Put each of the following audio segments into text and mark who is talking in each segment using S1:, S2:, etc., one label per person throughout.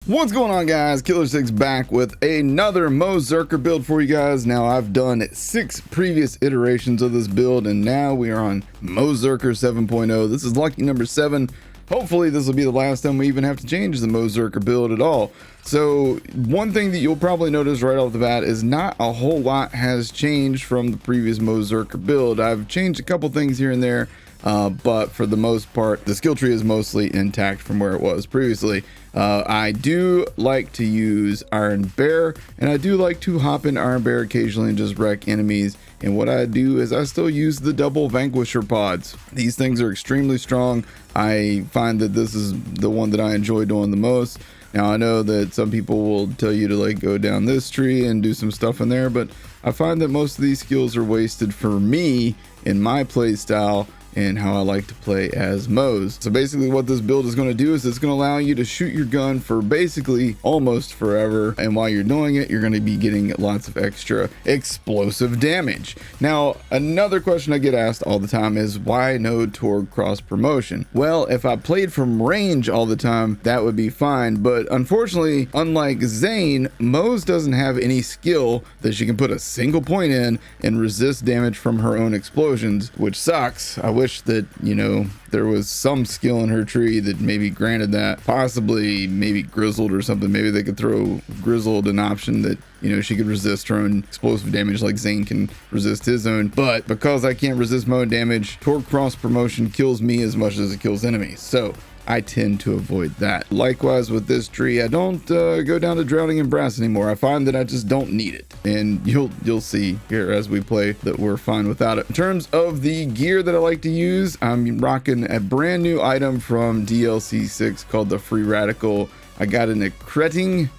S1: What's going on, guys? Killer6 back with another Mozerker build for you guys. Now, I've done 6 previous iterations of this build, and now we are on Mozerker 7.0. This is lucky number 7. Hopefully, this will be the last time we even have to change the Mozerker build at all. So, one thing that you'll probably notice right off the bat is not a whole lot has changed from the previous Mozerker build. I've changed a couple things here and there. But for the most part, the skill tree is mostly intact from where it was previously. I do like to use Iron Bear, and I do like to hop in Iron Bear occasionally and just wreck enemies. And what I do is I still use the double Vanquisher pods. These things are extremely strong. I find that this is the one that I enjoy doing the most. Now, I know that some people will tell you to like go down this tree and do some stuff in there, but I find that most of these skills are wasted for me in my play style and how I like to play as Moz. So basically what this build is going to do is it's going to allow you to shoot your gun for basically almost forever, and while you're doing it, you're going to be getting lots of extra explosive damage. Now, another question I get asked all the time is why no Torg cross promotion? Well, if I played from range all the time, that would be fine, but unfortunately, unlike Zane, Moz doesn't have any skill that she can put a single point in and resist damage from her own explosions, which sucks. I wish that, you know, there was some skill in her tree that maybe granted that. Possibly maybe Grizzled or something. Maybe they could throw Grizzled an option that, you know, she could resist her own explosive damage like Zane can resist his own. But because I can't resist my own damage, Torg cross promotion kills me as much as it kills enemies. So I tend to avoid that. Likewise with this tree, I don't go down to Drowning in Brass anymore. I find that I just don't need it, and you'll see here as we play that we're fine without it. In terms of the gear that I like to use, I'm rocking a brand new item from DLC 6 called the Free Radical. I got an accreting,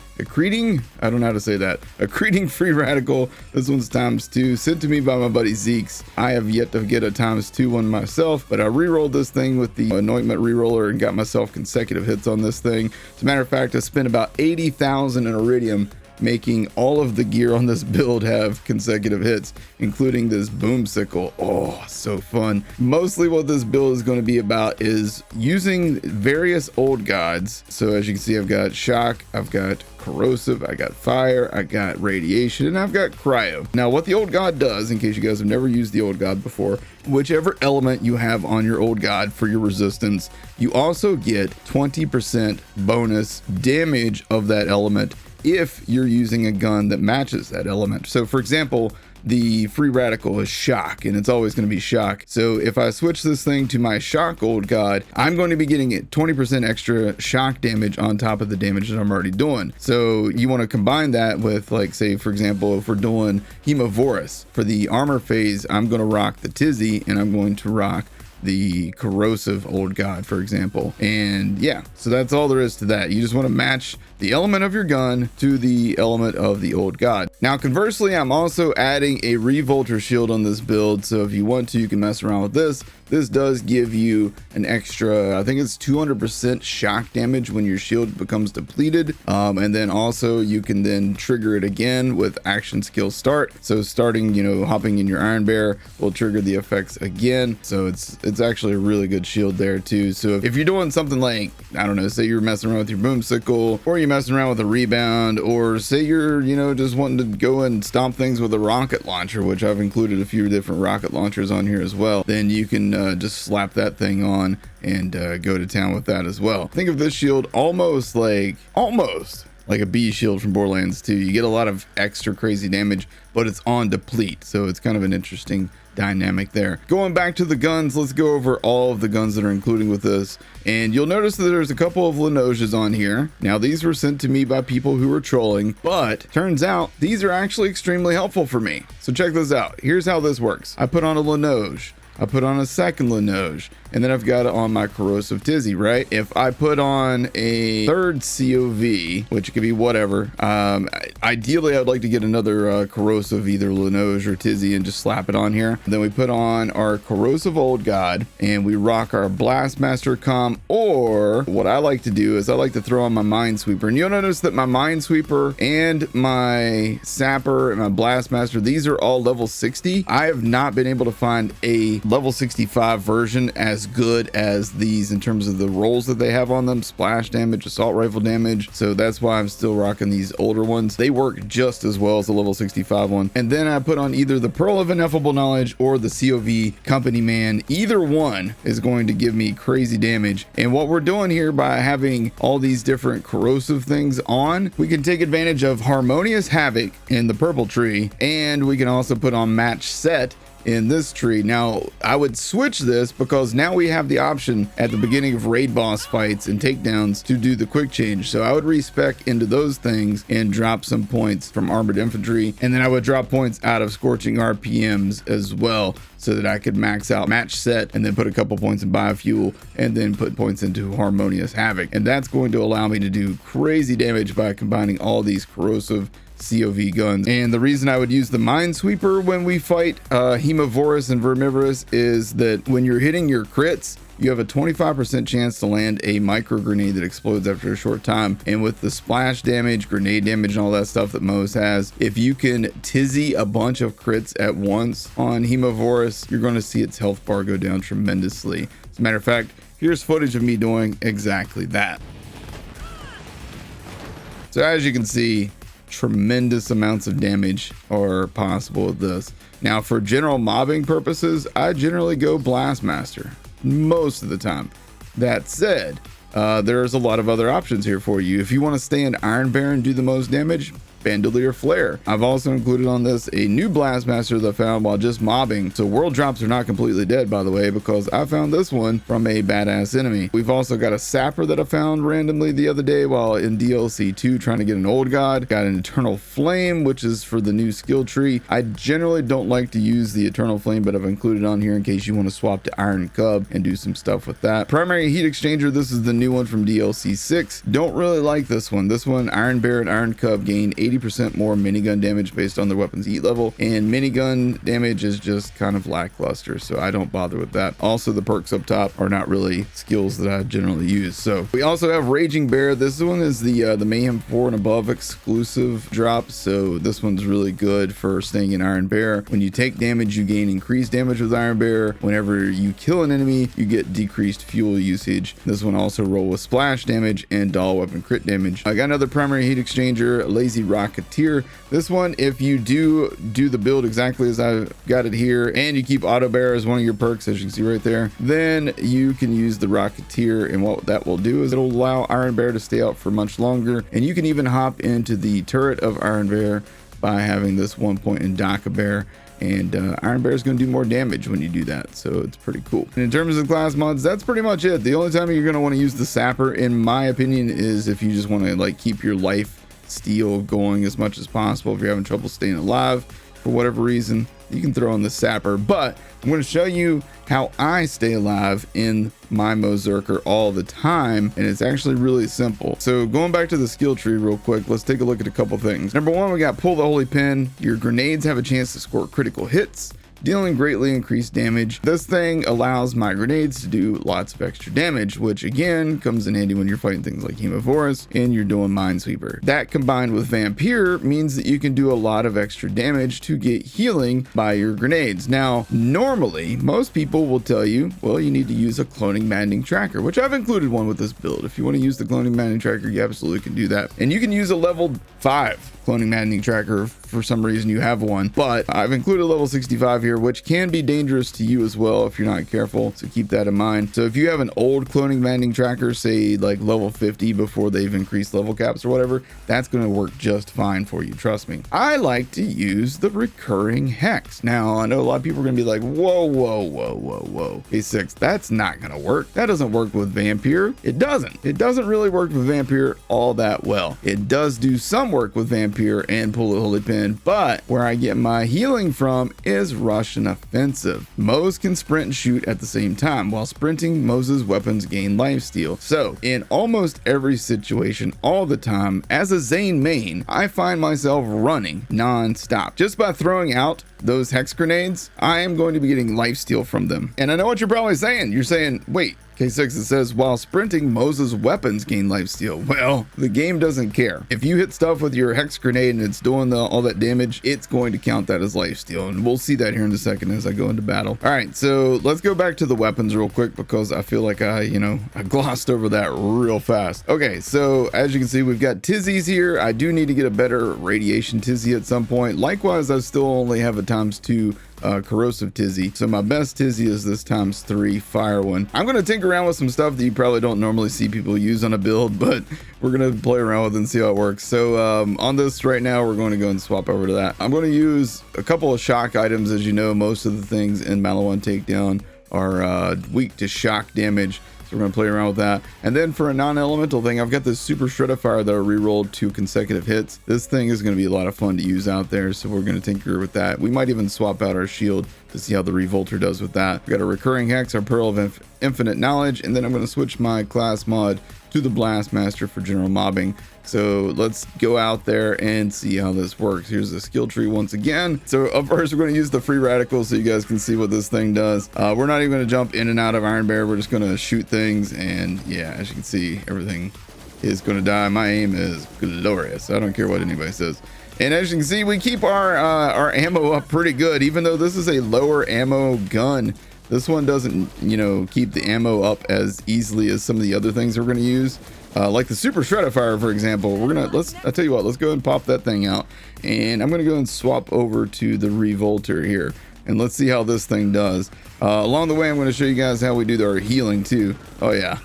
S1: I don't know how to say that. Accreting Free Radical. This one's ×2, sent to me by my buddy Zeeks. I have yet to get a ×2 one myself, but I re-rolled this thing with the Anointment re-roller and got myself consecutive hits on this thing. As a matter of fact, I spent about 80,000 in Iridium making all of the gear on this build have consecutive hits, including this boomsicle. Oh, so fun. Mostly what this build is going to be about is using various old gods. So as you can see, I've got shock, I've got corrosive, I got fire, I got radiation, and I've got cryo. Now, what the old god does, in case you guys have never used the old god before, whichever element you have on your old god for your resistance, you also get 20% bonus damage of that element if you're using a gun that matches that element. So for example, the Free Radical is shock, and it's always going to be shock. So if I switch this thing to my shock old god, I'm going to be getting it 20% extra shock damage on top of the damage that I'm already doing. So you want to combine that with, like, say for example, if we're doing Hemovorous for the armor phase, I'm going to rock the Tizzy, and I'm going to rock the corrosive old god, for example. And yeah, so that's all there is to that. You just want to match the element of your gun to the element of the old god. Now conversely, I'm also adding a revolter shield on this build, so if you want to, you can mess around with this. This does give you an extra, I think it's 200% shock damage when your shield becomes depleted, and then also you can then trigger it again with action skill start. So starting, you know, hopping in your Iron Bear will trigger the effects again. So it's actually a really good shield there too. So if you're doing something like, I don't know, say you're messing around with your boomsicle, or you're messing around with a rebound, or say you're, you know, just wanting to go and stomp things with a rocket launcher, which I've included a few different rocket launchers on here as well, then you can just slap that thing on and go to town with that as well. Think of this shield almost like a bee shield from Borderlands 2. You get a lot of extra crazy damage, but it's on deplete, so it's kind of an interesting dynamic there. Going back to the guns, let's go over all of the guns that are including with this, and you'll notice that there's a couple of Lenoges on here. Now, these were sent to me by people who were trolling, but turns out these are actually extremely helpful for me. So check this out. Here's how this works. I put on a Lenoge, I put on a second Lenoge, and then I've got it on my corrosive Tizzy, right? If I put on a third COV, which could be whatever, ideally I'd like to get another corrosive, either Lenoge or Tizzy, and just slap it on here. And then we put on our corrosive old god, and we rock our Blastmaster comm, or what I like to do is I like to throw on my Minesweeper. And you'll notice that my Minesweeper and my Sapper and my Blastmaster, these are all level 60. I have not been able to find a level 65 version as as good as these in terms of the rolls that they have on them, splash damage, assault rifle damage. So that's why I'm still rocking these older ones. They work just as well as the level 65 one. And then I put on either the Pearl of Ineffable Knowledge or the COV Company Man. Either one is going to give me crazy damage. And what we're doing here by having all these different corrosive things on, we can take advantage of Harmonious Havoc in the purple tree, and we can also put on Match Set in this tree. Now I would switch this because now we have the option at the beginning of raid boss fights and takedowns to do the quick change. So I would respec into those things and drop some points from armored infantry, and then I would drop points out of scorching RPMs as well, so that I could max out Match Set and then put a couple points in biofuel and then put points into Harmonious Havoc. And that's going to allow me to do crazy damage by combining all these corrosive COV guns. And the reason I would use the Minesweeper when we fight Hemovorous and Vermivorous is that when you're hitting your crits, you have a 25% chance to land a micro grenade that explodes after a short time. And with the splash damage, grenade damage, and all that stuff that Moz has, if you can tizzy a bunch of crits at once on Hemovorous, you're going to see its health bar go down tremendously. As a matter of fact, here's footage of me doing exactly that. So as you can see, tremendous amounts of damage are possible with this. Now for general mobbing purposes, I generally go Blastmaster most of the time. That said, there's a lot of other options here for you. If you want to stay in Iron Bear and do the most damage, Bandolier Flare. I've also included on this a new Blastmaster that I found while just mobbing. So world drops are not completely dead, by the way, because I found this one from a badass enemy. We've also got a Sapper that I found randomly the other day while in DLC 2 trying to get an old god. Got an Eternal Flame, which is for the new skill tree. I generally don't like to use the Eternal Flame, but I've included on here in case you want to swap to Iron Cub and do some stuff with that. Primary Heat Exchanger, this is the new one from DLC 6. Don't really like this one. This one, Iron Bear and Iron Cub gain 80% more minigun damage based on their weapon's heat level, and minigun damage is just kind of lackluster, so I don't bother with that. Also, the perks up top are not really skills that I generally use. So we also have Raging Bear. This one is the Mayhem 4 and above exclusive drop, so this one's really good for staying in Iron Bear. When you take damage, you gain increased damage with Iron Bear. Whenever you kill an enemy, you get decreased fuel usage. This one also roll with splash damage and doll weapon crit damage. I got another Primary Heat Exchanger, Lazy Rocketeer. This one, if you do the build exactly as I've got it here, and you keep Auto Bear as one of your perks, as you can see right there, then you can use the Rocketeer, and what that will do is it'll allow Iron Bear to stay out for much longer, and you can even hop into the turret of Iron Bear by having this 1 point in Daka Bear. And Iron Bear is going to do more damage when you do that, so it's pretty cool. And in terms of class mods, that's pretty much it. The only time you're going to want to use the Sapper, in my opinion, is if you just want to like keep your life steal going as much as possible. If you're having trouble staying alive for whatever reason, you can throw on the Sapper. But I'm going to show you how I stay alive in my Mozerker all the time, and it's actually really simple. So going back to the skill tree real quick, let's take a look at a couple things. Number one, we got Pull the Holy Pin. Your grenades have a chance to score critical hits, dealing greatly increased damage. This thing allows my grenades to do lots of extra damage, which again comes in handy when you're fighting things like Hemovorous and you're doing Minesweeper. That combined with Vampire means that you can do a lot of extra damage to get healing by your grenades. Now, normally, most people will tell you, well, you need to use a cloning maddening tracker, which I've included one with this build. If you want to use the cloning maddening tracker, you absolutely can do that. And you can use a level 5 cloning maddening tracker for some reason you have one, but I've included level 65 here, which can be dangerous to you as well if you're not careful, so keep that in mind. So if you have an old cloning maddening tracker, say like level 50 before they've increased level caps or whatever, that's going to work just fine for you, trust me. I like to use the recurring hex. Now I know a lot of people are gonna be like, whoa, A6, that's not gonna work. That doesn't work with Vampire. It doesn't really work with Vampire all that well. It does do some work with Vampire and Pull the Holy Pin, but where I get my healing from is Russian Offensive. Moz can sprint and shoot at the same time. While sprinting, Moz's weapons gain lifesteal. So in almost every situation all the time, as a Zane main, I find myself running non-stop. Just by throwing out those hex grenades, I am going to be getting lifesteal from them. And I know what you're probably saying. You're saying, wait, K6, it says, while sprinting, Moses' weapons gain lifesteal. Well, the game doesn't care. If you hit stuff with your hex grenade and it's doing all that damage, it's going to count that as lifesteal. And we'll see that here in a second as I go into battle. All right, so let's go back to the weapons real quick because I feel like I glossed over that real fast. Okay, so as you can see, we've got Tizzies here. I do need to get a better radiation Tizzy at some point. Likewise, I still only have a ×2 corrosive Tizzy, so my best Tizzy is this ×3 fire one. I'm going to tinker around with some stuff that you probably don't normally see people use on a build, but we're going to play around with it and see how it works. So on this right now, we're going to go and swap over to that. I'm going to use a couple of shock items. As you know, most of the things in Maliwan Takedown are weak to shock damage. So we're going to play around with that. And then for a non-elemental thing, I've got this super Shreddifier that I rerolled 2 consecutive hits. This thing is going to be a lot of fun to use out there, so we're going to tinker with that. We might even swap out our shield to see how the Revolter does with that. We've got a recurring hex, our Pearl of Infinite Knowledge, and then I'm going to switch my class mod to the Blastmaster for general mobbing. So let's go out there and see how this works. Here's the skill tree once again. So up first, we're going to use the free radicals so you guys can see what this thing does. We're not even going to jump in and out of Iron Bear. We're just going to shoot things. And yeah, as you can see, everything is going to die. My aim is glorious. I don't care what anybody says. And as you can see, we keep our ammo up pretty good, even though this is a lower ammo gun. This one doesn't, keep the ammo up as easily as some of the other things we're going to use. Like the Super Shreddifier, for example. I'll tell you what, let's go and pop that thing out. And I'm going to go and swap over to the Revolter here. And let's see how this thing does. Along the way, I'm going to show you guys how we do our healing too. Oh yeah.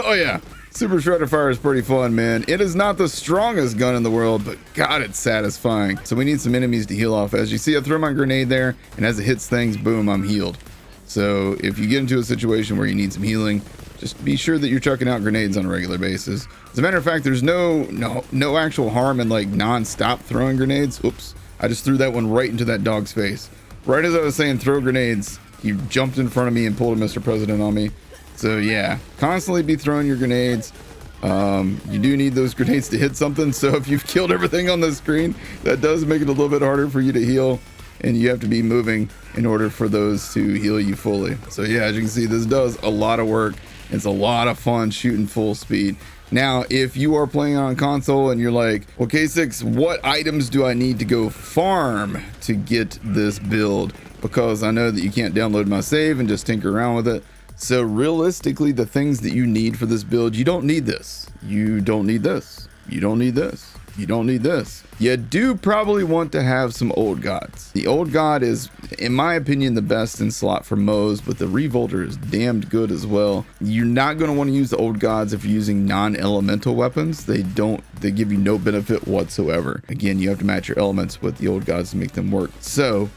S1: Oh yeah. Super Shreddifier is pretty fun, man. It is not the strongest gun in the world, but God, it's satisfying. So we need some enemies to heal off. As you see, I throw my grenade there, and as it hits things, boom, I'm healed. So if you get into a situation where you need some healing, just be sure that you're chucking out grenades on a regular basis. As a matter of fact, there's no actual harm in like non-stop throwing grenades. Oops, I just threw that one right into that dog's face. Right as I was saying throw grenades, he jumped in front of me and pulled a Mr. President on me. So yeah, constantly be throwing your grenades. You do need those grenades to hit something. So if you've killed everything on the screen, that does make it a little bit harder for you to heal. And you have to be moving in order for those to heal you fully. So yeah, as you can see, this does a lot of work. It's a lot of fun shooting full speed. Now, if you are playing on console and you're like, well, K6, what items do I need to go farm to get this build? Because I know that you can't download my save and just tinker around with it. So realistically, the things that you need for this build, you don't need this. You don't need this. You don't need this. You don't need this. You do probably want to have some Old Gods. The Old God is, in my opinion, the best in slot for Mo's, but the Revolter is damned good as well. You're not going to want to use the Old Gods if you're using non-elemental weapons. They give you no benefit whatsoever. Again, you have to match your elements with the Old Gods to make them work. So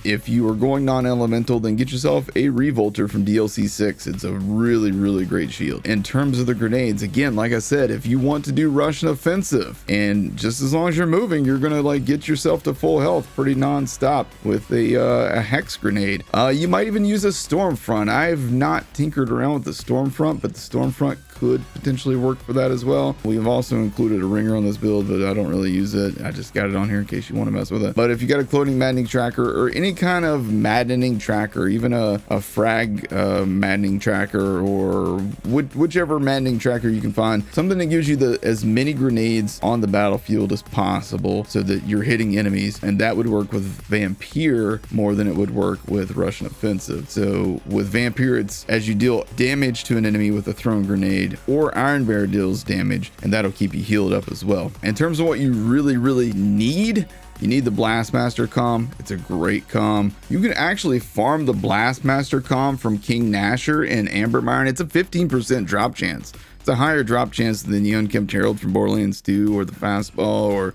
S1: if you are going non-elemental, then get yourself a Revolter from DLC 6. It's a really, really great shield. In terms of the grenades, again, like I said, if you want to do Russian offensive, and just as long as you're moving, you're gonna like get yourself to full health pretty non-stop with a hex grenade. You might even use a Stormfront. I've not tinkered around with the Stormfront, but the Stormfront could potentially work for that as well. We've also included a ringer on this build, but I don't really use it. I just got it on here in case you want to mess with it. But if you got a clothing maddening tracker or any kind of maddening tracker, even a frag maddening tracker, or whichever maddening tracker you can find, something that gives you as many grenades on the battlefield as possible so that you're hitting enemies, and that would work with Vampire more than it would work with Russian offensive. So with Vampire, it's as you deal damage to an enemy with a thrown grenade, or Iron Bear deals damage, and that'll keep you healed up as well. In terms of what you really need, you need the Blastmaster comm. It's a great comm. You can actually farm the Blastmaster comm from King Nasher and Ambermire, and it's a 15% drop chance. It's a higher drop chance than the Unkempt Herald from Borderlands 2 or the Fastball, or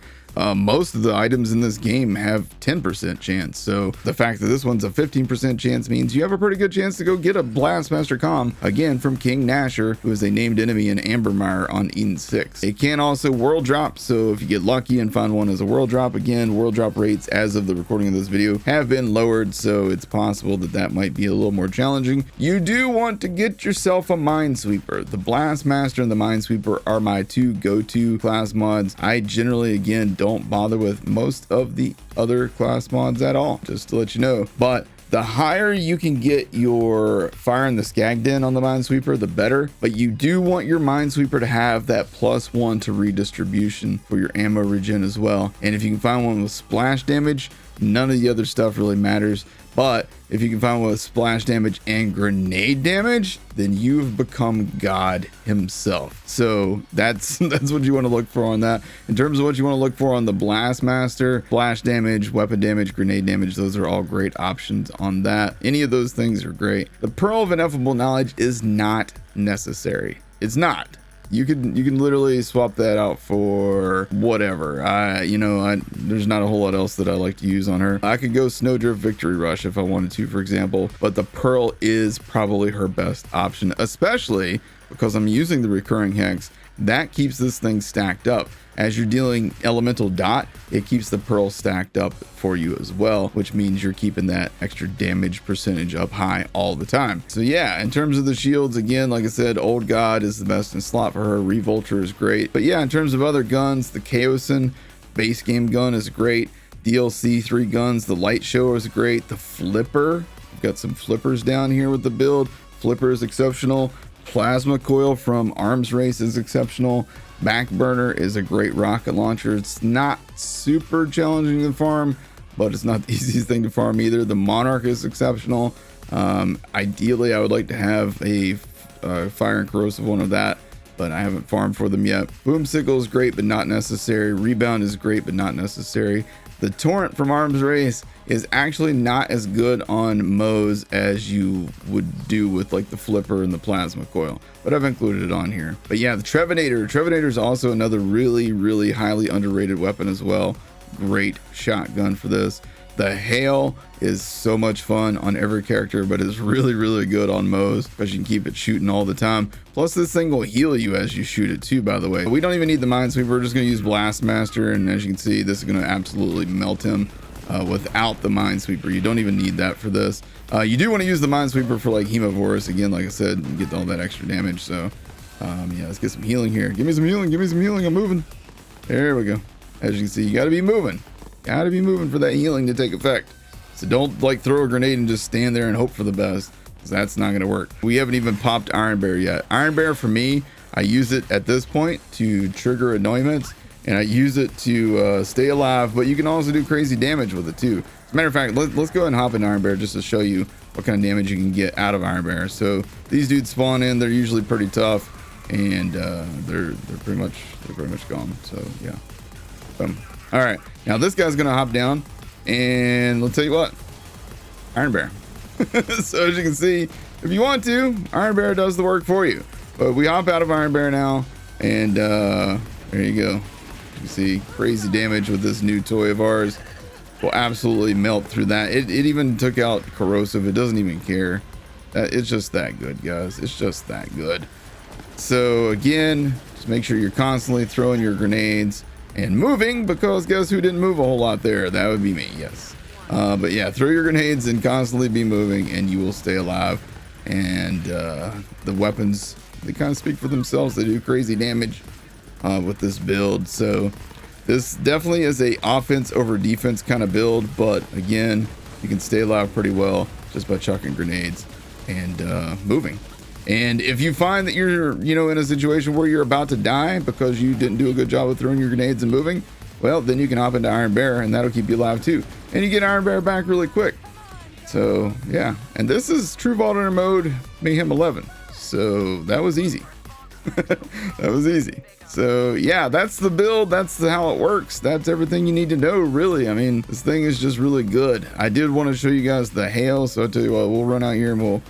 S1: most of the items in this game have 10% chance. So the fact that this one's a 15% chance means you have a pretty good chance to go get a Blastmaster comm, again from King Nasher, who is a named enemy in Ambermire on Eden 6. It can also world drop, so if you get lucky and find one as a world drop, again, world drop rates as of the recording of this video have been lowered, so it's possible that might be a little more challenging. You do want to get yourself a Minesweeper. The Blastmaster and the Minesweeper are my two go-to class mods. I generally, again, don't bother with most of the other class mods at all, just to let you know. But The higher you can get your fire in the skag den on the Minesweeper, the better. But you do want your Minesweeper to have that +1 to redistribution for your ammo regen as well. And if you can find one with splash damage, none of the other stuff really matters. But if you can find one with splash damage and grenade damage, then you've become God himself. So that's what you want to look for on that. In terms of what you want to look for on the Blastmaster, splash damage, weapon damage, grenade damage, those are all great options on that. Any of those things are great. The Pearl of Ineffable Knowledge is not necessary. It's not. You can literally swap that out for whatever. There's not a whole lot else that I like to use on her. I could go Snowdrift Victory Rush if I wanted to, for example, but the Pearl is probably her best option, especially because I'm using the recurring hex. That keeps this thing stacked up. As you're dealing elemental dot, it keeps the Pearl stacked up for you as well, which means you're keeping that extra damage percentage up high all the time. So yeah, in terms of the shields, again, like I said, Old God is the best in slot for her. Revolter is great. But yeah, in terms of other guns, the Chaosin base game gun is great. DLC 3 guns, the Light Show is great. The Flipper, we've got some flippers down here with the build. Flipper is exceptional. Plasma Coil from Arms Race is exceptional. Backburner is a great rocket launcher. It's not super challenging to farm, but it's not the easiest thing to farm either. The Monarch is exceptional. Ideally, I would like to have a fire and corrosive one of that, but I haven't farmed for them yet. Boomsicle is great, but not necessary. Rebound is great, but not necessary. The Torrent from Arms Race is actually not as good on Moz as you would do with like the Flipper and the Plasma Coil, but I've included it on here. But yeah, the Trevenator. Trevenator is also another really highly underrated weapon as well. Great shotgun for this. The Hail is so much fun on every character, but it's really good on Moz because you can keep it shooting all the time. Plus, this thing will heal you as you shoot it too, by the way. We don't even need the Minesweeper. We're just going to use Blastmaster, and as you can see, this is going to absolutely melt him without the Minesweeper. You don't even need that for this. You do want to use the Minesweeper for like Hemovorous, again, like I said, and get all that extra damage. So yeah, let's get some healing here. Give me some healing, give me some healing. I'm moving. There we go. As you can see, you got to be moving. Gotta be moving for that healing to take effect. So don't like throw a grenade and just stand there and hope for the best, because that's not gonna work. We haven't even popped Iron Bear yet. Iron Bear, for me, I use it at this point to trigger annoyance, and I use it to stay alive, but you can also do crazy damage with it too. As a matter of fact, let's go ahead and hop in Iron Bear just to show you what kind of damage you can get out of Iron Bear. So these dudes spawn in, they're usually pretty tough, and they're pretty much gone. So yeah. Boom. All right, now this guy's gonna hop down, and let's tell you what, Iron Bear. So as you can see, if you want to, Iron Bear does the work for you. But we hop out of Iron Bear now, and there you go. You see crazy damage with this new toy of ours. Will absolutely melt through that. It even took out corrosive. It doesn't even care. It's just that good, guys. It's just that good. So again, just make sure you're constantly throwing your grenades and moving, because guess who didn't move a whole lot there? That would be me, yes. But yeah, throw your grenades and constantly be moving, and you will stay alive. And the weapons, they kind of speak for themselves. They do crazy damage with this build. So this definitely is a offense over defense kind of build, but again, you can stay alive pretty well just by chucking grenades and moving. And if you find that you're, in a situation where you're about to die because you didn't do a good job of throwing your grenades and moving, well, then you can hop into Iron Bear, and that'll keep you alive too. And you get Iron Bear back really quick. So yeah, and this is True Vault Hunter mode Mayhem 11. So that was easy. That was easy. So yeah, that's the build. That's how it works. That's everything you need to know, really. I mean, this thing is just really good. I did want to show you guys the hail, so I'll tell you what, we'll run out here and we'll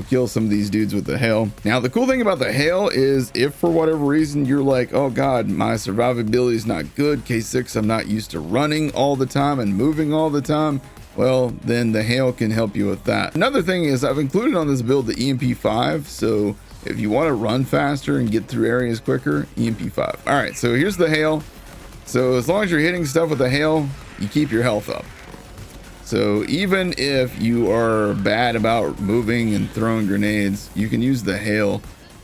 S1: kill some of these dudes with the hail. Now, the cool thing about the hail is if for whatever reason you're like, oh God, my survivability is not good, K6, I'm not used to running all the time and moving all the time, well, then the hail can help you with that. Another thing is I've included on this build the EMP5, so if you want to run faster and get through areas quicker, EMP5. All right, so here's the hail. So as long as you're hitting stuff with the hail, you keep your health up. So even if you are bad about moving and throwing grenades, you can use the hail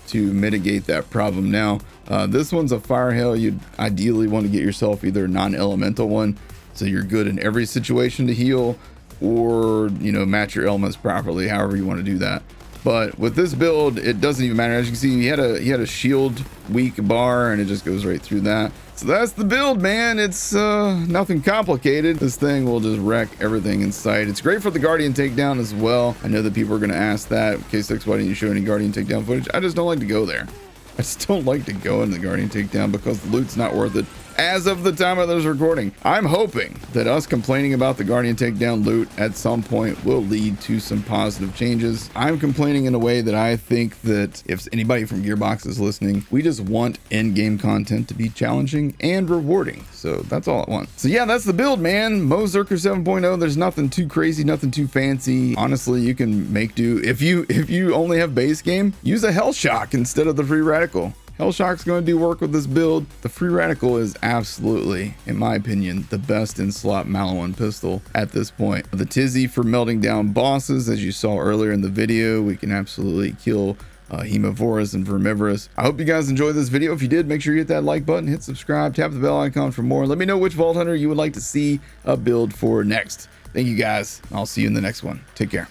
S1: to mitigate that problem. Now, this one's a fire hail. You'd ideally want to get yourself either a non-elemental one, so you're good in every situation to heal, or, you know, match your elements properly, however you want to do that. But with this build, it doesn't even matter. As you can see, he had a shield weak bar, and it just goes right through that. So that's the build, man. It's nothing complicated. This thing will just wreck everything in sight. It's great for the Guardian takedown as well. I know that people are going to ask that. K6, why didn't you show any Guardian takedown footage? I just don't like to go there. I just don't like to go in the Guardian takedown because the loot's not worth it. As of the time of this recording, I'm hoping that us complaining about the Guardian takedown loot at some point will lead to some positive changes. I'm complaining in a way that I think that if anybody from Gearbox is listening, we just want in-game content to be challenging and rewarding. So that's all I want. So yeah, that's the build, man. Mozerker 7.0. There's nothing too crazy, nothing too fancy. Honestly, you can make do. If you only have base game, use a Hell Shock instead of the Free Radical. Hell Shock's going to do work with this build. The Free Radical is absolutely, in my opinion, the best in slot Maliwan pistol at this point. The Tizzy for melting down bosses, as you saw earlier in the video, we can absolutely kill Hemovorous and Vermivorous. I hope you guys enjoyed this video. If you did, make sure you hit that like button, hit subscribe, tap the bell icon for more. Let me know which Vault Hunter you would like to see a build for next. Thank you guys. I'll see you in the next one. Take care.